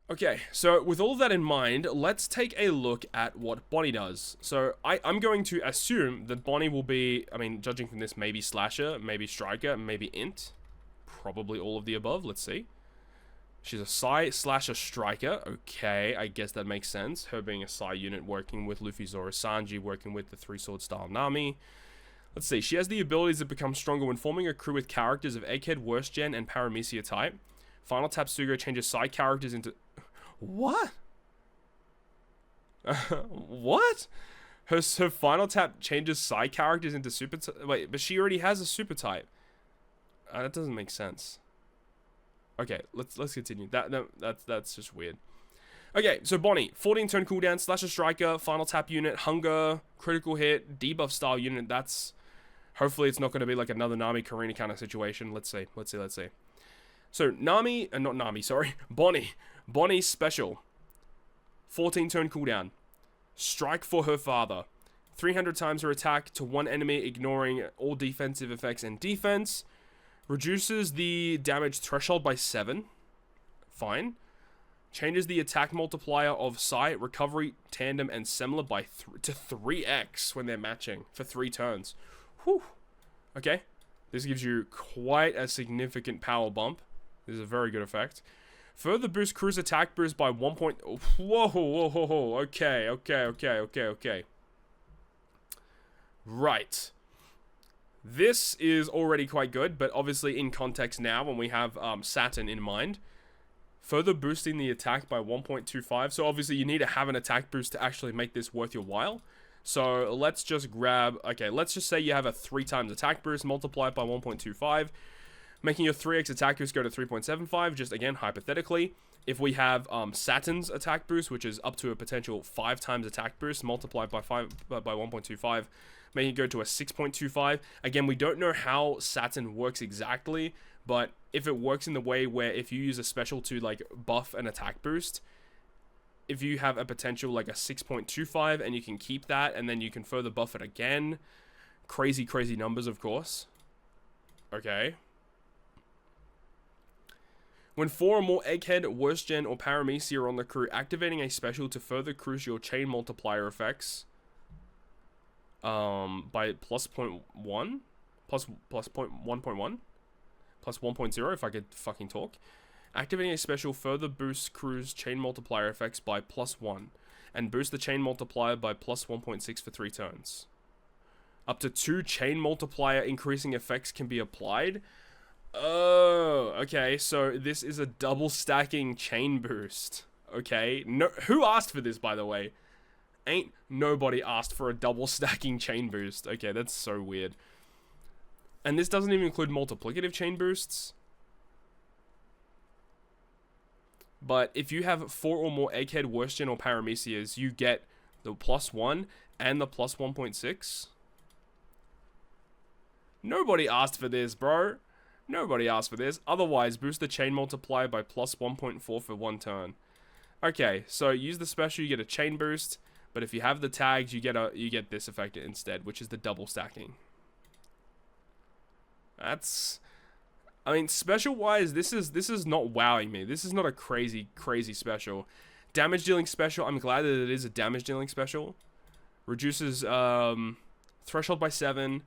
Okay, so with all of that in mind, let's take a look at what BONNEY does. So I'm going to assume that BONNEY will be, I mean, judging from this, maybe Slasher, maybe Striker, maybe Int. Probably all of the above, let's see. She's a Psy Slasher Striker. Okay, I guess that makes sense. Her being a Psy unit working with Luffy, Zoro, Sanji, working with the three-sword style Nami. Let's see, she has the abilities that become stronger when forming a crew with characters of Egghead, Worst Gen, and Paramecia type. Final Tap Sugo changes Psy characters into... What? What? Her Final Tap changes Psy characters into super... Wait, but she already has a super type. That doesn't make sense. Okay, let's continue. That's just weird. Okay, so BONNEY, 14 turn cooldown, Slasher Striker, Final Tap unit, Hunger, critical hit, debuff style unit. That's... Hopefully it's not going to be like another Nami Karina kind of situation. Let's see. So Nami, not Nami, sorry. BONNEY. BONNEY special. 14 turn cooldown. Strike for her father. 300 times her attack to one enemy, ignoring all defensive effects and defense. Reduces the damage threshold by 7. Fine. Changes the attack multiplier of Psy, Recovery, Tandem, and Semler by to 3x when they're matching for 3 turns. Whew. Okay. This gives you quite a significant power bump. This is a very good effect. Further boost crew's attack boost by 1 point... Whoa. Okay. Right. This is already quite good, but obviously in context now when we have Saturn in mind. Further boosting the attack by 1.25. So obviously you need to have an attack boost to actually make this worth your while. So let's just grab... Okay, let's just say you have a 3 times attack boost, multiply it by 1.25. Making your 3x attack boost go to 3.75, just again, hypothetically. If we have Saturn's attack boost, which is up to a potential 5 times attack boost, multiplied by 1.25, making it go to a 6.25. Again, we don't know how Saturn works exactly, but if it works in the way where if you use a special to like buff an attack boost, if you have a potential like a 6.25 and you can keep that and then you can further buff it again, crazy numbers, of course. Okay. When 4 or more Egghead, Worst Gen, or Paramecia are on the crew, activating a special to further cruise your chain multiplier effects by plus 0.1, plus 1.1, plus 1.0 if I could fucking talk. Activating a special further boosts crew's chain multiplier effects by plus 1, and boost the chain multiplier by plus 1.6 for 3 turns. Up to 2 chain multiplier increasing effects can be applied. Oh, okay, so this is a double stacking chain boost. Okay, no, who asked for this, by the way? Ain't nobody asked for a double stacking chain boost. Okay, that's so weird. And this doesn't even include multiplicative chain boosts. But if you have 4 or more Egghead, Worst Gen, or Paramecias, you get the plus 1 and the plus 1.6. Nobody asked for this, bro. Nobody asked for this. Otherwise, boost the chain multiplier by plus 1.4 for 1 turn. Okay, so use the special, you get a chain boost. But if you have the tags, you get this effect instead, which is the double stacking. That's... I mean, special-wise, this is not wowing me. This is not a crazy special. Damage-dealing special, I'm glad that it is a damage-dealing special. Reduces threshold by 7.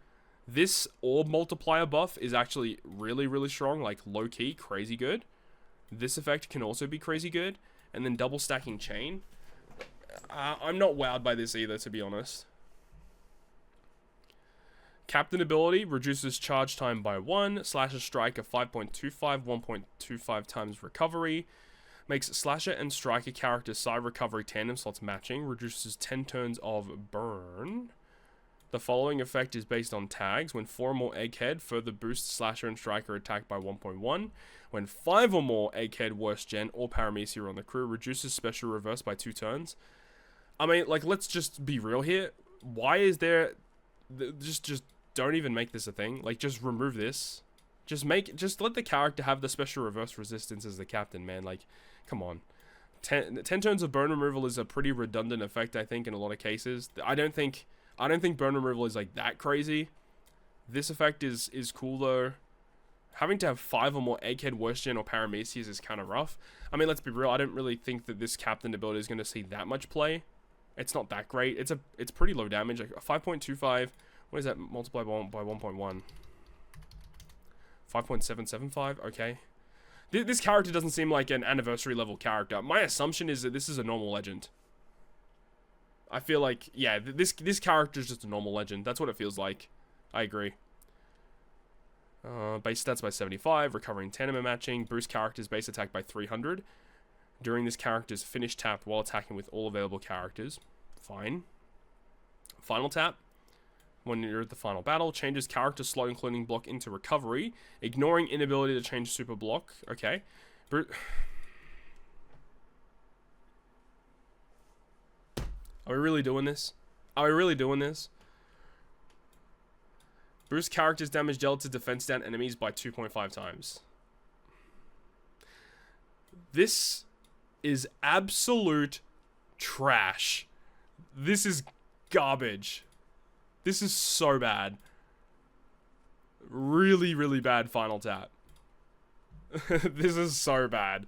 This orb multiplier buff is actually really strong, like low-key, crazy good. This effect can also be crazy good. And then double stacking chain. I'm not wowed by this either, to be honest. Captain ability reduces charge time by 1. Slasher Striker 5.25, 1.25 times recovery. Makes Slasher and Striker characters side recovery tandem slots matching. Reduces 10 turns of burn. The following effect is based on tags. When 4 or more Egghead, further boosts Slasher and Striker attack by 1.1. When 5 or more Egghead, Worst Gen, or Paramecia on the crew, reduces special reverse by 2 turns. I mean, like, let's just be real here. Why is there... Just don't even make this a thing. Like, just remove this. Just let the character have the special reverse resistance as the captain, man. Like, come on. 10 turns of burn removal is a pretty redundant effect, I think, in a lot of cases. I don't think burn removal is like that crazy. This effect is cool though. Having to have 5 or more Egghead, Worst Gen, or Paramecies is kind of rough. I mean, let's be real. I don't really think that this Captain ability is going to see that much play. It's not that great. It's pretty low damage. Like 5.25. What is that multiplied by 1.1? 5.775. Okay. This character doesn't seem like an anniversary level character. My assumption is that this is a normal legend. I feel like, yeah, this character is just a normal legend. That's what it feels like. I agree. Base stats by 75, recovering tandem matching, boost character's base attack by 300. During this character's finish tap while attacking with all available characters. Fine. Final tap. When you're at the final battle, changes character slot including block into recovery, ignoring inability to change super block. Okay. Are we really doing this? Are we really doing this? Boost characters damage dealt to defense down enemies by 2.5 times. This is absolute trash. This is garbage. This is so bad. Really, really bad final tap. This is so bad.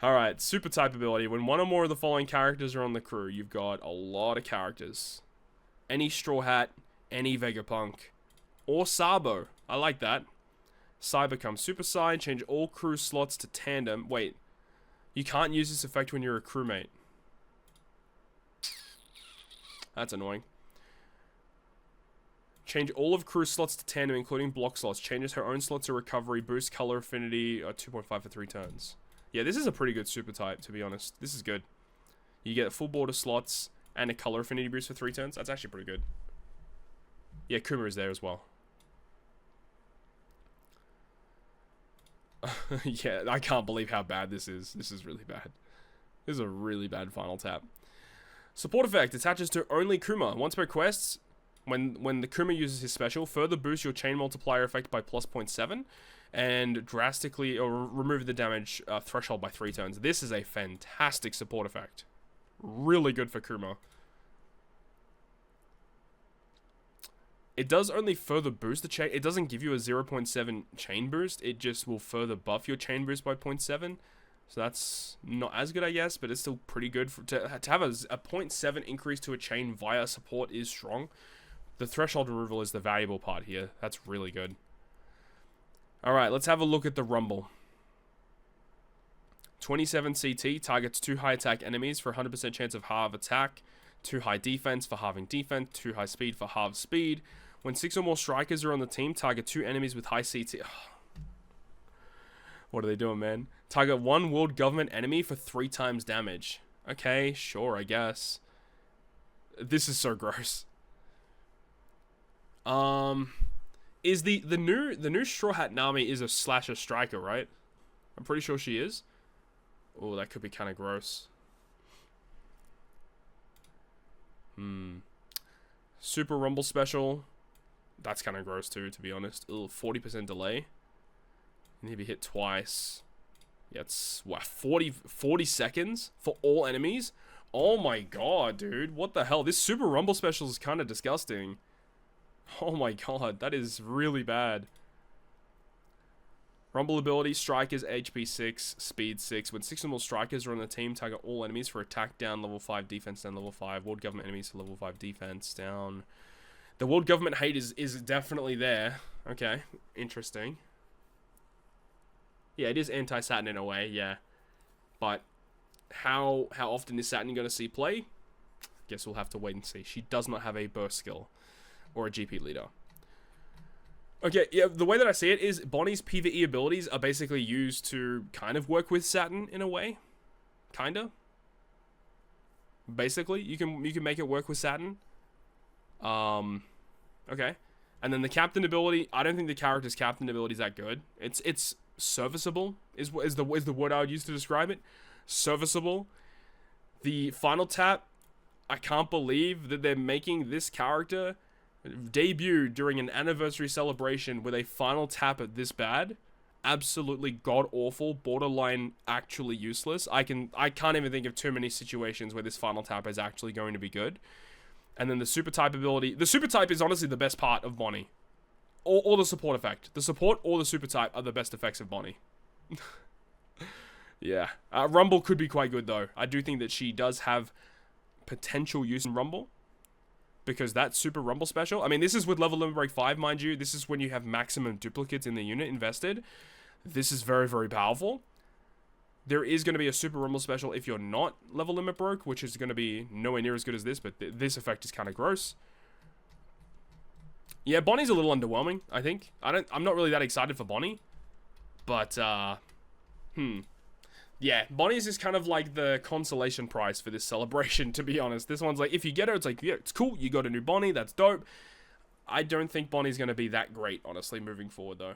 Alright, super type ability. When one or more of the following characters are on the crew, you've got a lot of characters. Any Straw Hat, any Vegapunk, or Sabo. I like that. Sai becomes Super Sai, change all crew slots to tandem. Wait, you can't use this effect when you're a crewmate. That's annoying. Change all of crew slots to tandem, including block slots. Changes her own slot to recovery. Boost color affinity 2.5 for 3 turns. Yeah, this is a pretty good super type, to be honest. This is good. You get full border slots and a color affinity boost for 3 turns. That's actually pretty good. Yeah, Kuma is there as well. Yeah, I can't believe how bad this is. This is really bad. This is a really bad final tap. Support effect attaches to only Kuma. Once per quest, when the Kuma uses his special, further boost your chain multiplier effect by plus 0.7 and drastically or remove the damage threshold by 3 turns. This is a fantastic support effect. Really good for Kuma. It does only further boost the chain. It doesn't give you a 0.7 chain boost. It just will further buff your chain boost by 0.7. So that's not as good, I guess, but it's still pretty good. To have a 0.7 increase to a chain via support is strong. The threshold removal is the valuable part here. That's really good. Alright, let's have a look at the Rumble. 27 CT targets 2 high attack enemies for 100% chance of halve attack, 2 high defense for halving defense, 2 high speed for halve speed. When 6 or more strikers are on the team, target 2 enemies with high CT. What are they doing, man? Target 1 world government enemy for 3 times damage. Okay, sure, I guess. This is so gross. Is the new Straw Hat Nami is a slasher striker, right? I'm pretty sure she is. Oh, that could be kind of gross. Super Rumble special. That's kind of gross too, to be honest. 40% delay. And he'll be hit twice. Yeah, it's what, 40 seconds for all enemies? Oh my god, dude. What the hell? This Super Rumble special is kind of disgusting. Oh my god, that is really bad. Rumble ability, strikers HP 6, speed 6. When 6 or more strikers are on the team, target all enemies for attack down level 5, defense down level 5. World government enemies for level 5, defense down. The world government hate is definitely there. Okay, interesting. Yeah, it is anti-Saturn in a way, yeah. But how often is Saturn going to see play? Guess we'll have to wait and see. She does not have a burst skill or a GP leader. Okay, yeah, the way that I see it is Bonnie's PvE abilities are basically used to kind of work with Saturn in a way. Kinda. Basically, you can make it work with Saturn. Okay. And then the captain ability, I don't think the character's captain ability is that good. It's serviceable is the word I would use to describe it. Serviceable. The final tap, I can't believe that they're making this character debut during an anniversary celebration with a final tap at this bad. Absolutely god awful, borderline actually useless. I can't even think of too many situations where this final tap is actually going to be good. And then the super type ability. The super type is honestly the best part of Bonnie. or the support effect. The support or the super type are the best effects of Bonnie. Yeah. Rumble could be quite good, though. I do think that she does have potential use in Rumble. Because that super Rumble special... I mean, this is with level limit break 5, mind you. This is when you have maximum duplicates in the unit invested. This is very, very powerful. There is going to be a super Rumble special if you're not level limit broke, which is going to be nowhere near as good as this, but this effect is kind of gross. Yeah, Bonnie's a little underwhelming, I think. I'm not really that excited for Bonnie. But, yeah, Bonnie's is kind of like the consolation prize for this celebration, to be honest. This one's like, if you get her, it's like, yeah, it's cool. You got a new Bonnie. That's dope. I don't think Bonnie's going to be that great, honestly, moving forward, though.